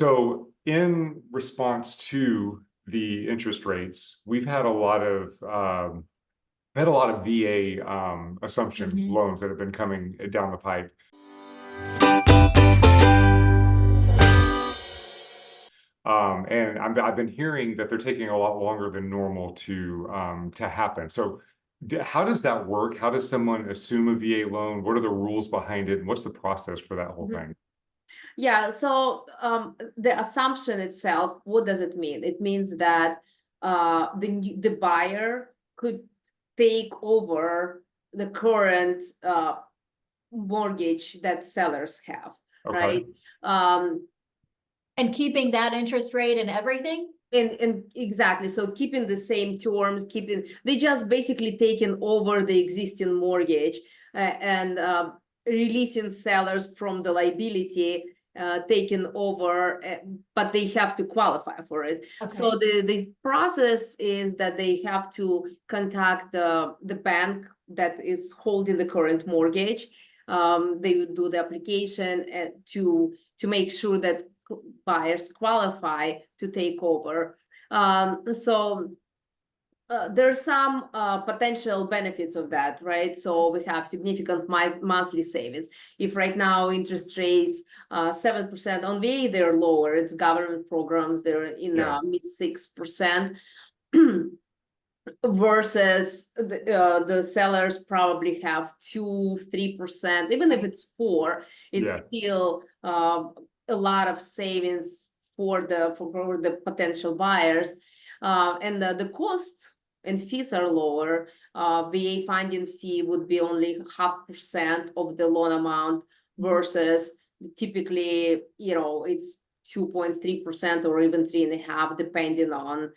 So in response to the interest rates, we've had a lot of VA assumption loans that have been coming down the pipe. And I've been hearing that they're taking a lot longer than normal to happen. So how does that work? How does someone assume a VA loan? What are the rules behind it? And what's the process for that whole thing? Yeah, so the assumption itself, what does it mean? It means that the buyer could take over the current mortgage that sellers have, Okay. right? And keeping that interest rate and everything? And exactly, so keeping the same terms, they just basically taken over the existing mortgage and releasing sellers from the liability taken over, but they have to qualify for it. Okay. So the process is that they have to contact the bank that is holding the current mortgage. They would do the application to make sure that buyers qualify to take over. There's some potential benefits of that, right? So we have significant monthly savings. If right now interest rates 7% on VA, they're lower. It's government programs, they're in mid 6%. Versus the sellers probably have 2-3%. Even if it's 4, it's still a lot of savings for the potential buyers, and the costs and fees are lower. VA funding fee would be only 0.5% of the loan amount versus typically, it's 2.3% or even 3.5%, depending on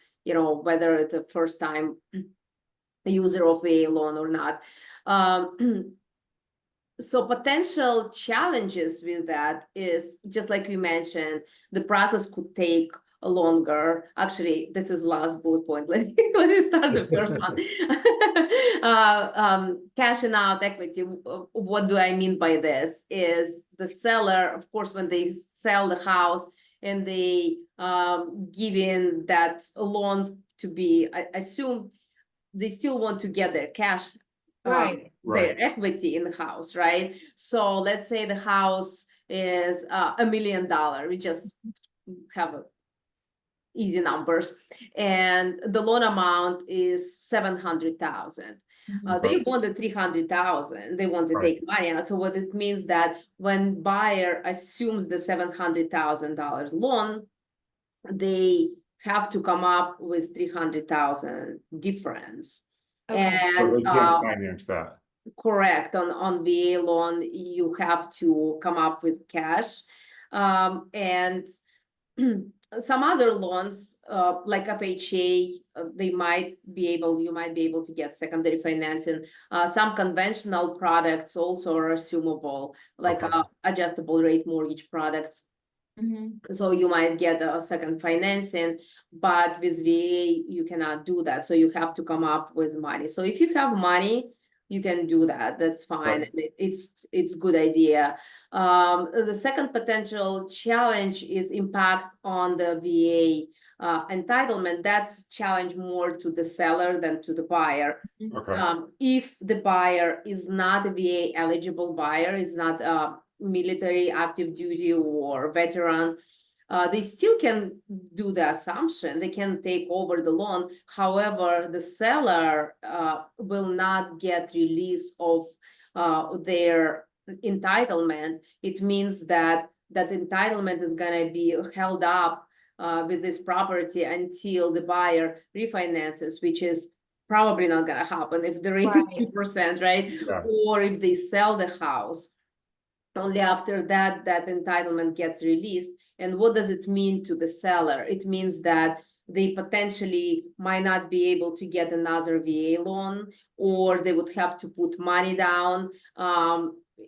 whether it's a first time user of a loan or not. So potential challenges with that is, just like you mentioned, the process could take longer. Actually, this is last bullet point. Let me start the first one. Cashing out equity. What do I mean by this? Is the seller, of course, when they sell the house and they give in that loan to be, I assume they still want to get their cash, their equity in the house, right? So let's say the house is $1 million. We just have easy numbers, and the loan amount is 700,000. They want the 300,000. They want to take money out. So what it means that when buyer assumes the $700,000 loan, they have to come up with 300,000 difference. Okay. So And they can't finance that. correct, on VA loan you have to come up with cash, and some other loans like FHA, you might be able to get secondary financing. Some conventional products also are assumable, like adjustable rate mortgage products. So you might get a second financing, but with VA you cannot do that. So you have to come up with money. So if you have money, you can do that. That's fine. It's good idea. The second potential challenge is impact on the VA entitlement. That's challenge more to the seller than to the buyer. If the buyer is not a VA eligible buyer, is not military, active duty, or veterans, they still can do the assumption. They can take over the loan. However, the seller will not get release of their entitlement. It means that entitlement is going to be held up with this property until the buyer refinances, which is probably not going to happen if the rate is 2%, right? Or if they sell the house. Only after that entitlement gets released. And what does it mean to the seller? It means that they potentially might not be able to get another VA loan, or they would have to put money down.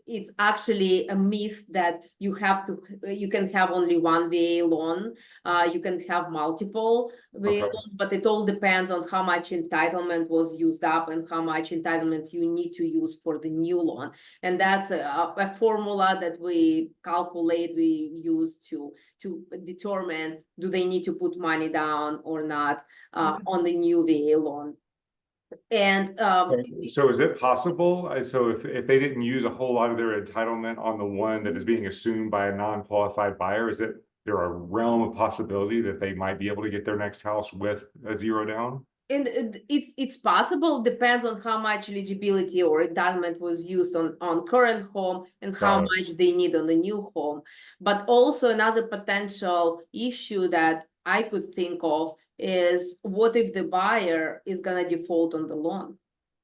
it's actually a myth that you can have only one VA loan. You can have multiple VA Okay. loans, but it all depends on how much entitlement was used up and how much entitlement you need to use for the new loan. And that's a formula that we use to determine, do they need to put money down or not on the new VA loan. And So is it possible, so if they didn't use a whole lot of their entitlement on the one that is being assumed by a non-qualified buyer, is it there a realm of possibility that they might be able to get their next house with a zero down? and it's possible, depends on how much eligibility or entitlement was used on current home and how Got it. much they need on the new home. But also another potential issue that I could think of is, what if the buyer is gonna default on the loan?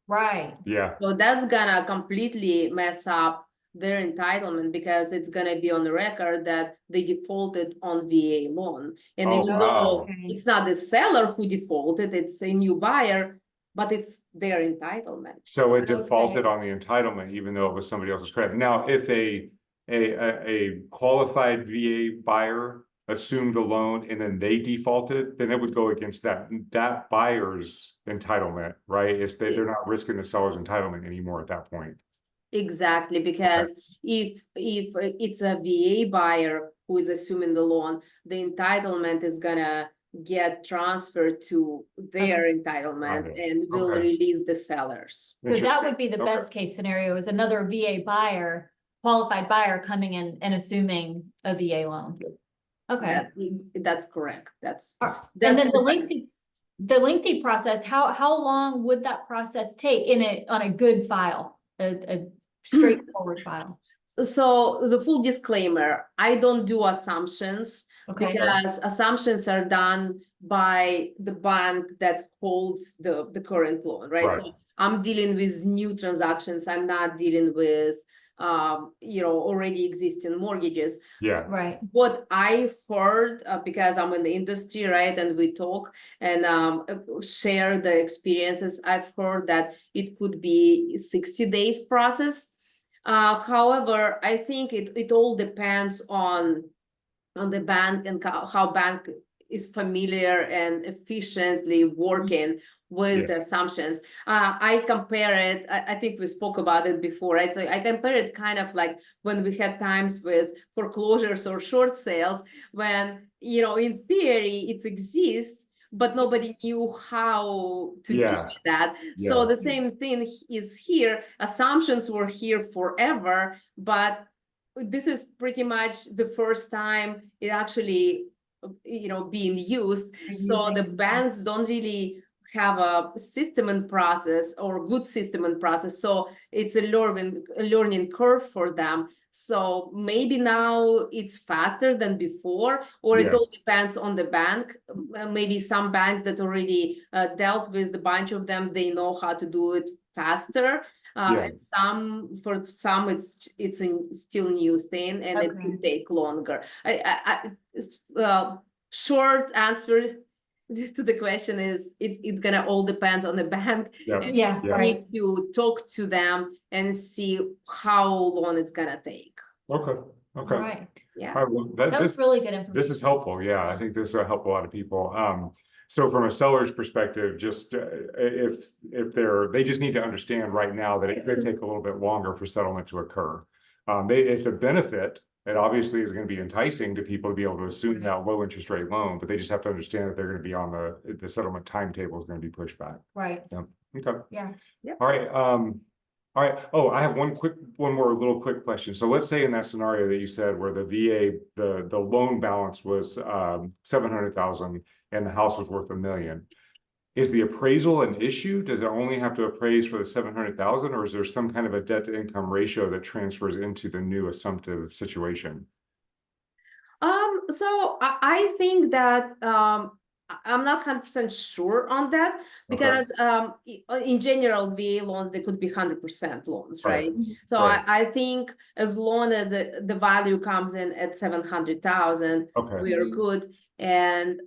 Right. Yeah, So that's gonna completely mess up their entitlement, because it's gonna be on the record that they defaulted on VA loan. And Oh, even wow. though Okay. it's not the seller who defaulted, it's a new buyer, but it's their entitlement. So it Okay. defaulted on the entitlement, even though it was somebody else's credit. Now, if a qualified VA buyer assumed the loan and then they defaulted, then it would go against that buyer's entitlement, right? They're not risking the seller's entitlement anymore at that point. Exactly, because if it's a VA buyer who is assuming the loan, the entitlement is gonna get transferred to their entitlement Got it. and will Okay. release the sellers. So that would be the Okay. best case scenario, is another VA buyer, qualified buyer coming in and assuming a VA loan. Okay. That's correct. That's And that's then the lengthy process, how long would that process take on a good file, a straightforward file? So the full disclaimer, I don't do assumptions, Okay. because assumptions are done by the bank that holds the current loan, right? Right. So I'm dealing with new transactions. I'm not dealing with already existing mortgages. Yeah. Right. What I heard, because I'm in the industry, right, and we talk and share the experiences, I've heard that it could be 60 days process. However, I think it all depends on the bank and how bank is familiar and efficiently working with the assumptions. I compare it, I think we spoke about it before, right? So I compare it kind of like when we had times with foreclosures or short sales, when, in theory it exists, but nobody knew how to deal Yeah. with that. Yeah. So the same thing is here. Assumptions were here forever, but this is pretty much the first time it actually, being used. So the banks don't really have a system and process or good system and process. So it's a learning curve for them. So maybe now it's faster than before, or it Yeah. all depends on the bank. Maybe some banks that already dealt with a bunch of them, they know how to do it faster. Yeah. And for some, it's a still new thing, and it could take longer. Short answer to the question is, it's gonna all depend on the bank. Yeah. And Yeah, you right. need to talk to them and see how long it's gonna take. Okay. Okay. Right. Yeah. All right, well, That was really good information. this is helpful. Yeah, I think this will help a lot of people. So from a seller's perspective, just if they just need to understand right now that it could take a little bit longer for settlement to occur. It's a benefit. It obviously is going to be enticing to people to be able to assume that low interest rate loan, but they just have to understand that they're going to be on the settlement timetable is going to be pushed back. Right. Yeah. Okay. Yeah. All right. All right. Oh, I have one more little quick question. So let's say in that scenario that you said where the VA, the loan balance was 700,000 and the house was worth $1 million. Is the appraisal an issue? Does it only have to appraise for the 700,000, or is there some kind of a debt to income ratio that transfers into the new assumptive situation? So I think that I'm not 100% sure on that, because in general, VA loans, they could be 100% loans, right? So Right. I think as long as the value comes in at 700,000, Okay. we are good. And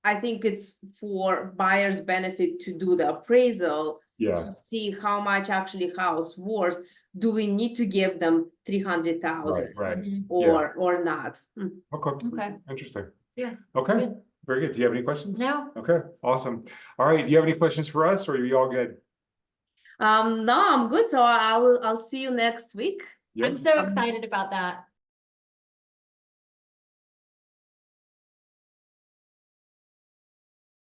I think it's for buyers' benefit to do the appraisal Yeah. to see how much actually house worth. do we need to give them 300,000 Right. Mhm. or not? Okay, Okay, interesting. Yeah, Okay, good. very good. Do you have any questions? No, Okay, awesome. All right, do you have any questions for us, or are you all good? No, I'm good. So I'll see you next week. Yep. I'm so excited about that.